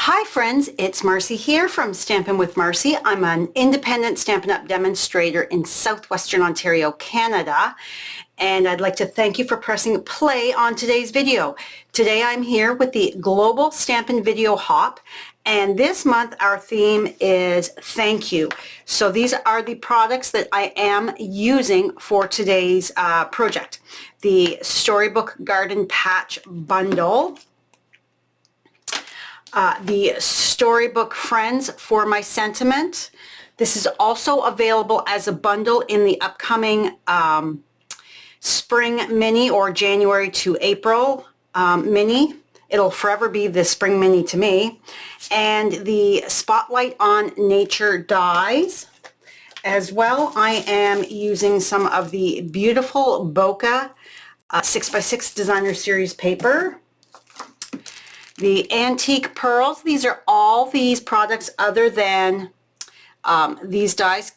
Hi friends, it's Marcy here from Stampin' with Marcy. I'm an independent Stampin' Up! Demonstrator in Southwestern Ontario, Canada, and I'd like to thank you for pressing play on today's video. Today I'm here with the Global Stampin' Video Hop, and this month our theme is thank you. So these are the products that I am using for today's project. The Storybook Garden Patch Bundle, the Storybook Friends for My Sentiment. This is also available as a bundle in the upcoming Spring Mini or January to April Mini. It'll forever be the Spring Mini to me. And the Spotlight on Nature dies. As well, I am using some of the beautiful Bokeh 6x6 Designer Series paper. The Antique Pearls, these are all these products other than these dies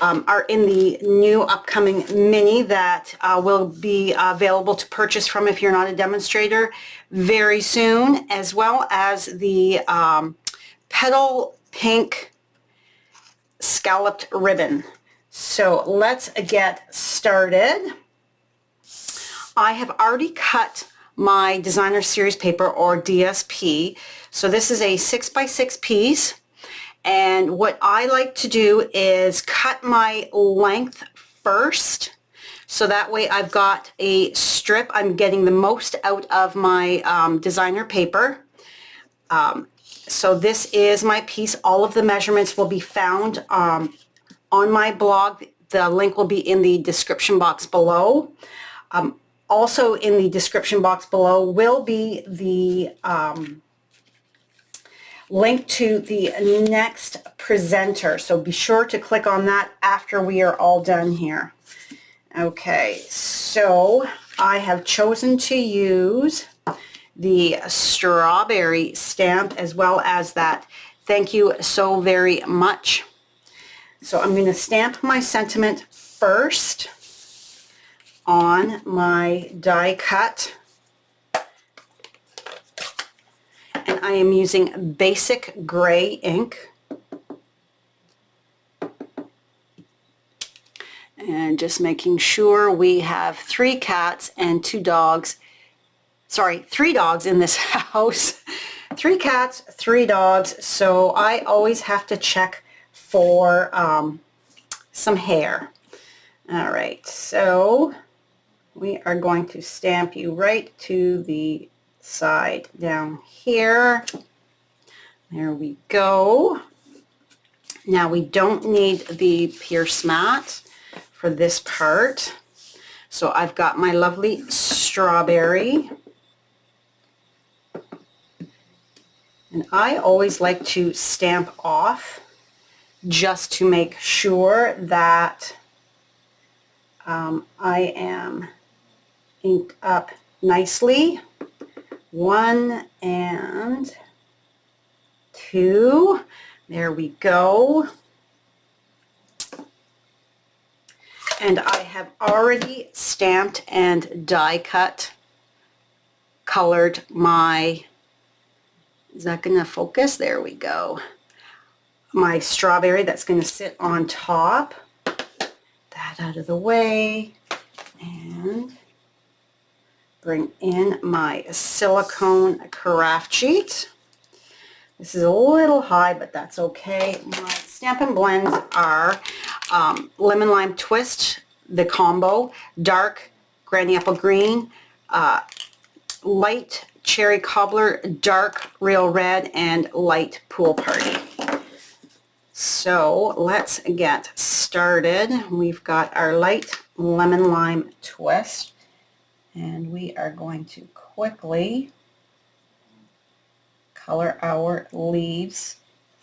are in the new upcoming mini that will be available to purchase from if you're not a demonstrator very soon, as well as the Petal Pink Scalloped Ribbon. So let's get started. I have already cut my Designer Series paper, or DSP. So this is a 6x6 piece, and what I like to do is cut my length first, so that way I've got a strip. I'm getting the most out of my designer paper. So this is my piece. All of the measurements will be found on my blog. The link will be in the description box below. Also in the description box below will be the link to the next presenter. So be sure to click on that after we are all done here. Okay, so I have chosen to use the strawberry stamp as well as that thank you so very much. So I'm going to stamp my sentiment first on my die cut, and I am using basic gray ink, and just making sure we have 3 cats and 2 dogs, sorry, 3 dogs in this house. 3 cats, 3 dogs, so I always have to check for some hair. All right, so we are going to stamp you right to the side down here. There we go. Now we don't need the Pierce mat for this part. So I've got my lovely strawberry. And I always like to stamp off just to make sure that I am inked up nicely. 1 and 2. There we go. And I have already stamped and die cut, colored my, is that going to focus? There we go. My strawberry that's going to sit on top. That out of the way. And bring in my silicone craft sheet. This is a little high, but that's okay. My Stampin' Blends are Lemon Lime Twist, the combo, dark Granny Apple Green, light Cherry Cobbler, dark Real Red, and light Pool Party. So let's get started. We've got our light Lemon Lime Twist, and we are going to quickly color our leaves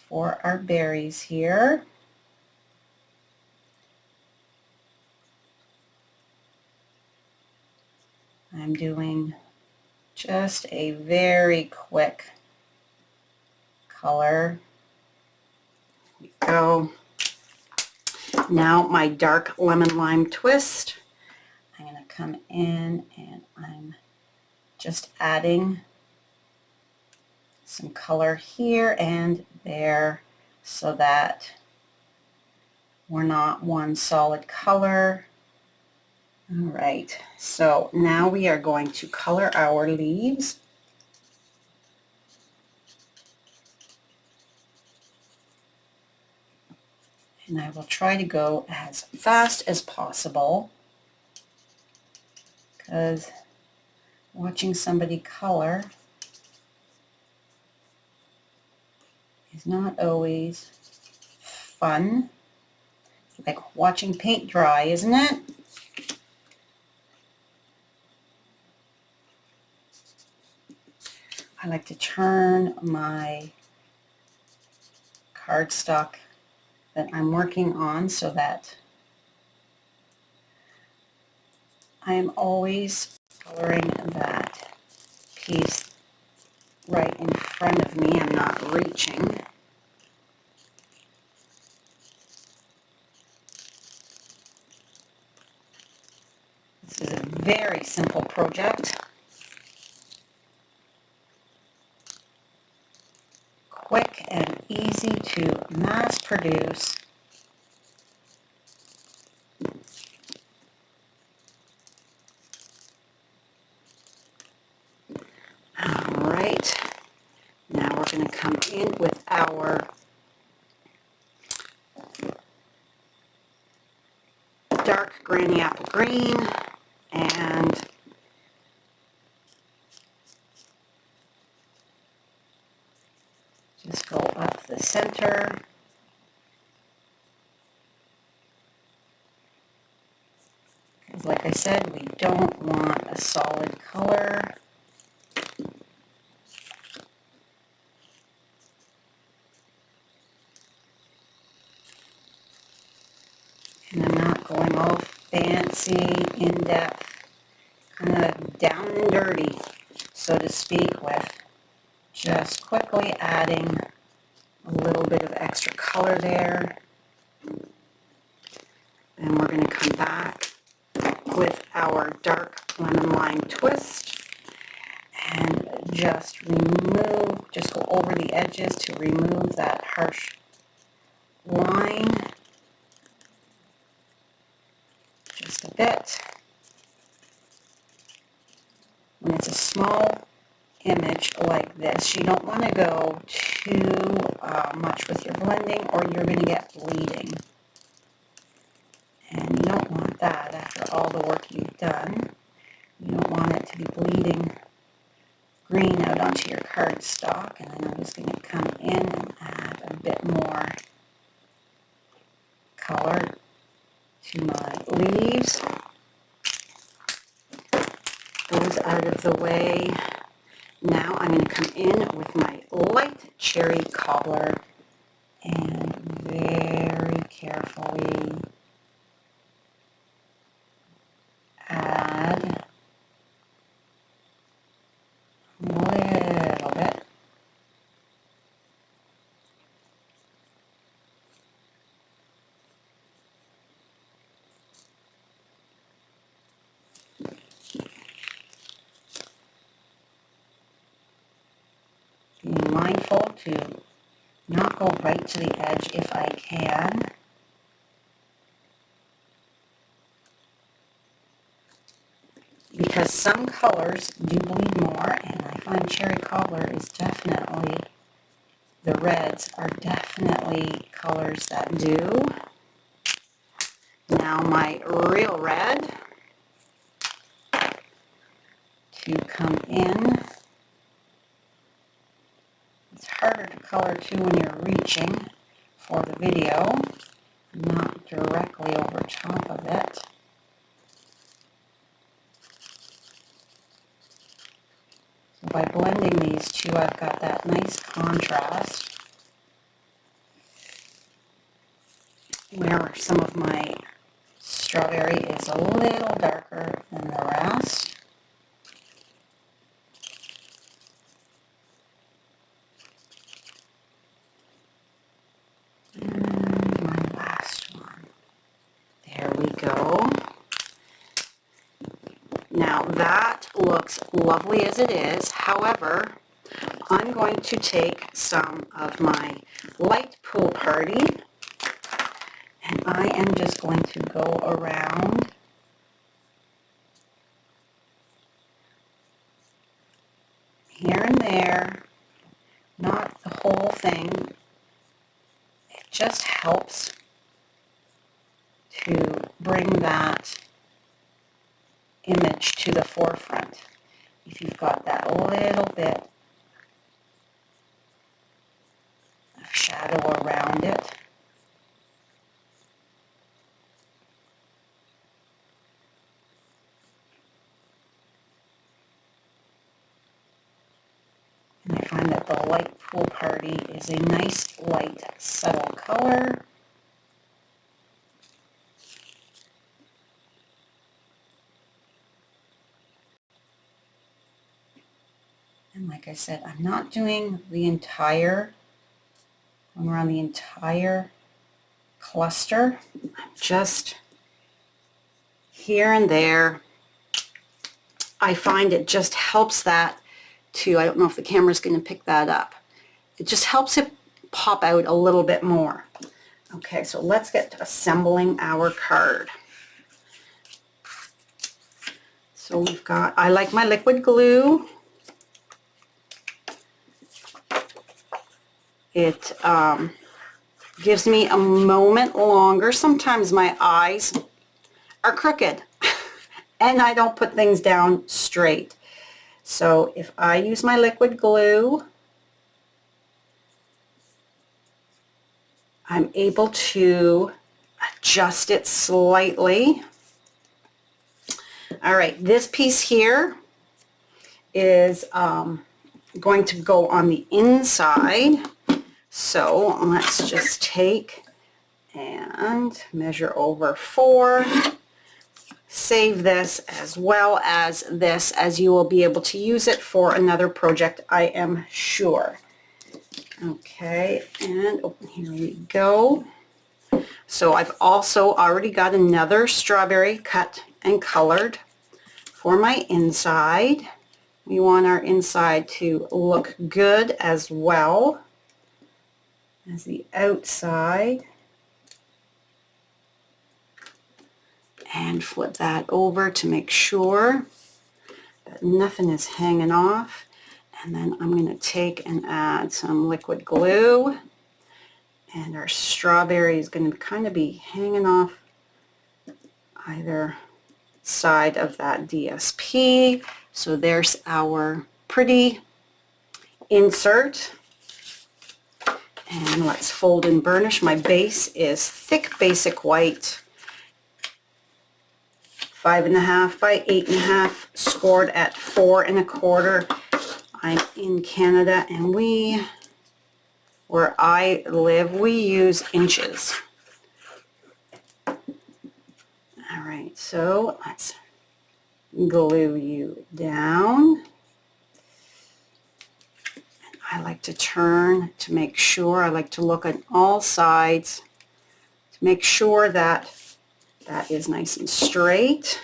for our berries here. I'm doing just a very quick color. There we go. Now my dark Lemon Lime Twist. I'm going to come in and I'm just adding some color here and there so that we're not one solid color. All right, so now we are going to color our leaves. And I will try to go as fast as possible because watching somebody color is not always fun. It's like watching paint dry, isn't it? I like to turn my cardstock that I'm working on so that I am always coloring that piece right in front of me. I'm not reaching. This is a very simple project. Quick and easy to mass produce. All right, now we're going to come in with our dark granny apple green and just go up the center. Because like I said, we don't want a solid color. And I'm not going all fancy, in-depth, kind of down and dirty, so to speak, with just quickly adding a little bit of extra color there. Then we're going to come back with our dark lemon lime twist and just go over the edges to remove that harsh line just a bit. When it's a small image like this, you don't want to go too much with your blending or you're going to get bleeding. And you don't want that after all the work you've done. You don't want it to be bleeding green out onto your cardstock. And then I'm just going to come in and add a bit more color to my leaves. Those out of the way. Now I'm going to come in with my light cherry cobbler and very carefully add a little bit. Being mindful to not go right to the edge if I can. Because some colors do bleed more, and I find cherry cobbler is definitely, the reds are definitely colors that do. Now my real red to come in. It's harder to color too when you're reaching for the video, not directly over top of it. So by blending these two, I've got that nice contrast where some of my strawberry is a little darker than the rest. And my last one. There we go. Now that looks lovely as it is. However, I'm going to take some of my light pool party, and I am just going to go around here and there, not the whole thing. It just helps to bring that image to the forefront. If you've got that little bit of shadow around it. And I find that the light pool party is a nice, light, subtle color. And like I said, I'm not doing the entire, going around the entire cluster. I'm just here and there. I find it just helps that to, I don't know if the camera's going to pick that up. It just helps it pop out a little bit more. Okay, so let's get to assembling our card. So we've got, I like my liquid glue. It gives me a moment longer. Sometimes my eyes are crooked and I don't put things down straight. So if I use my liquid glue, I'm able to adjust it slightly. All right, this piece here is going to go on the inside. So let's just take and measure over 4. Save this as well as this, as you will be able to use it for another project, I am sure. Okay, and here we go. So I've also already got another strawberry cut and colored for my inside. We want our inside to look good as well as the outside. And flip that over to make sure that nothing is hanging off. And then I'm going to take and add some liquid glue. And our strawberry is going to kind of be hanging off either side of that DSP. So there's our pretty insert. And let's fold and burnish. My base is thick basic white, 5.5 by 8.5, scored at 4 1/4. I'm in Canada, and where I live, we use inches. All right, so let's glue you down. I like to turn to make sure, I like to look at all sides to make sure that that is nice and straight.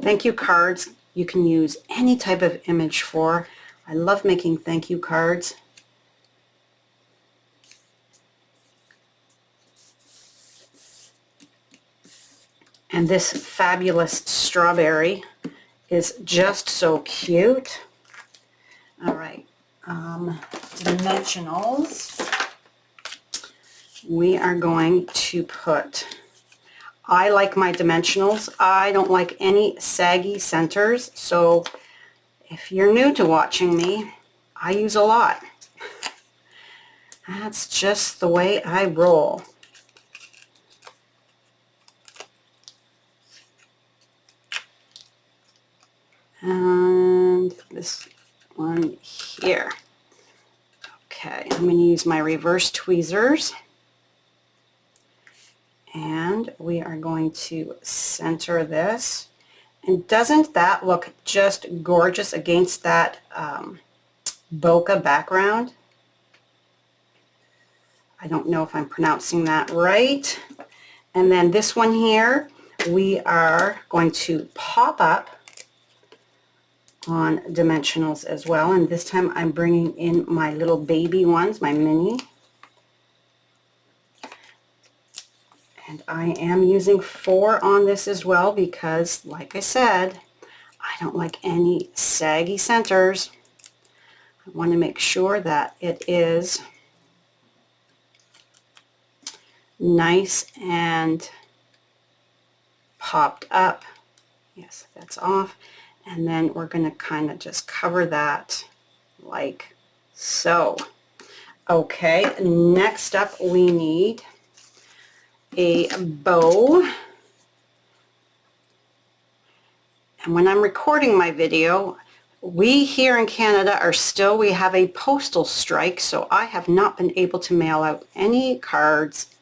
Thank you cards you can use any type of image for. I love making thank you cards. And this fabulous strawberry is just so cute. All right, dimensionals. We are going to put, I like my dimensionals. I don't like any saggy centers, so if you're new to watching me, I use a lot. That's just the way I roll. And this one here. Okay, I'm going to use my reverse tweezers. And we are going to center this. And doesn't that look just gorgeous against that bokeh background? I don't know if I'm pronouncing that right. And then this one here, we are going to pop up on dimensionals as well, and this time I'm bringing in my little baby ones, my mini, and I am using 4 on this as well because, like I said, I don't like any saggy centers. I want to make sure that it is nice and popped up. Yes, that's off. And then we're going to kind of just cover that like so. Okay, next up we need a bow. And when I'm recording my video, we here in Canada we have a postal strike, so I have not been able to mail out any cards,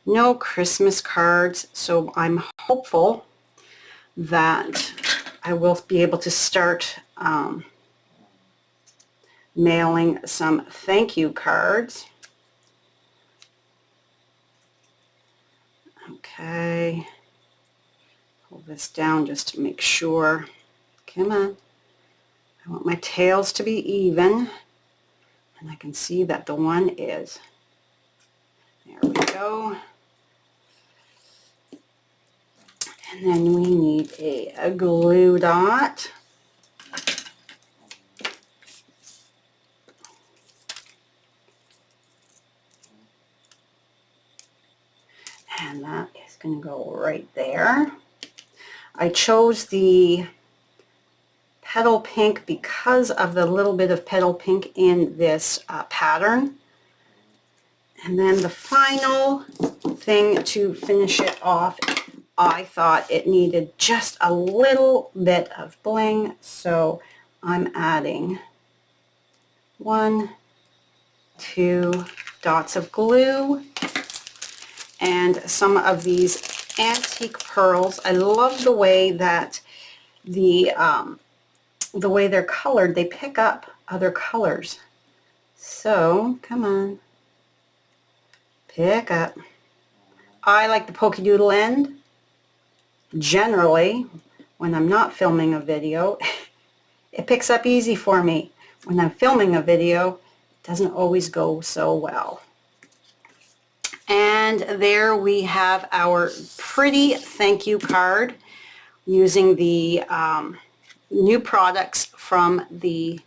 no Christmas cards, so I'm hopeful that I will be able to start mailing some thank you cards. Okay, pull this down just to make sure. Come on. I want my tails to be even, and I can see that the one is. There we go. And then we need a glue dot. And that is going to go right there. I chose the petal pink because of the little bit of petal pink in this pattern. And then the final thing to finish it off, I thought it needed just a little bit of bling, so I'm adding 1, 2 dots of glue and some of these antique pearls. I love the way that the way they're colored, they pick up other colors. So, come on, pick up. I like the pokey doodle end. Generally, when I'm not filming a video, it picks up easy for me. When I'm filming a video, it doesn't always go so well. And there we have our pretty thank you card using the new products from the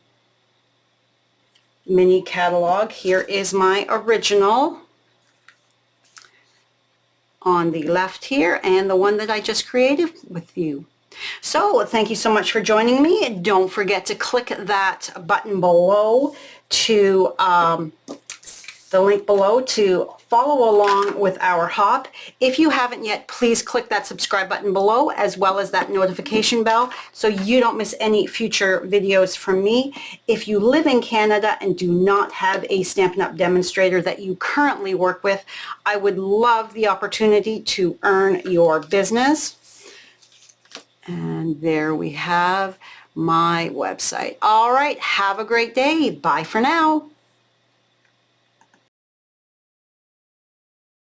Mini Catalog. Here is my original on the left here, and the one that I just created with you. So thank you so much for joining me. Don't forget to click that button below to the link below to follow along with our hop. If you haven't yet, please click that subscribe button below as well as that notification bell so you don't miss any future videos from me. If you live in Canada and do not have a Stampin' Up! Demonstrator that you currently work with, I would love the opportunity to earn your business. And there we have my website. All right, have a great day. Bye for now.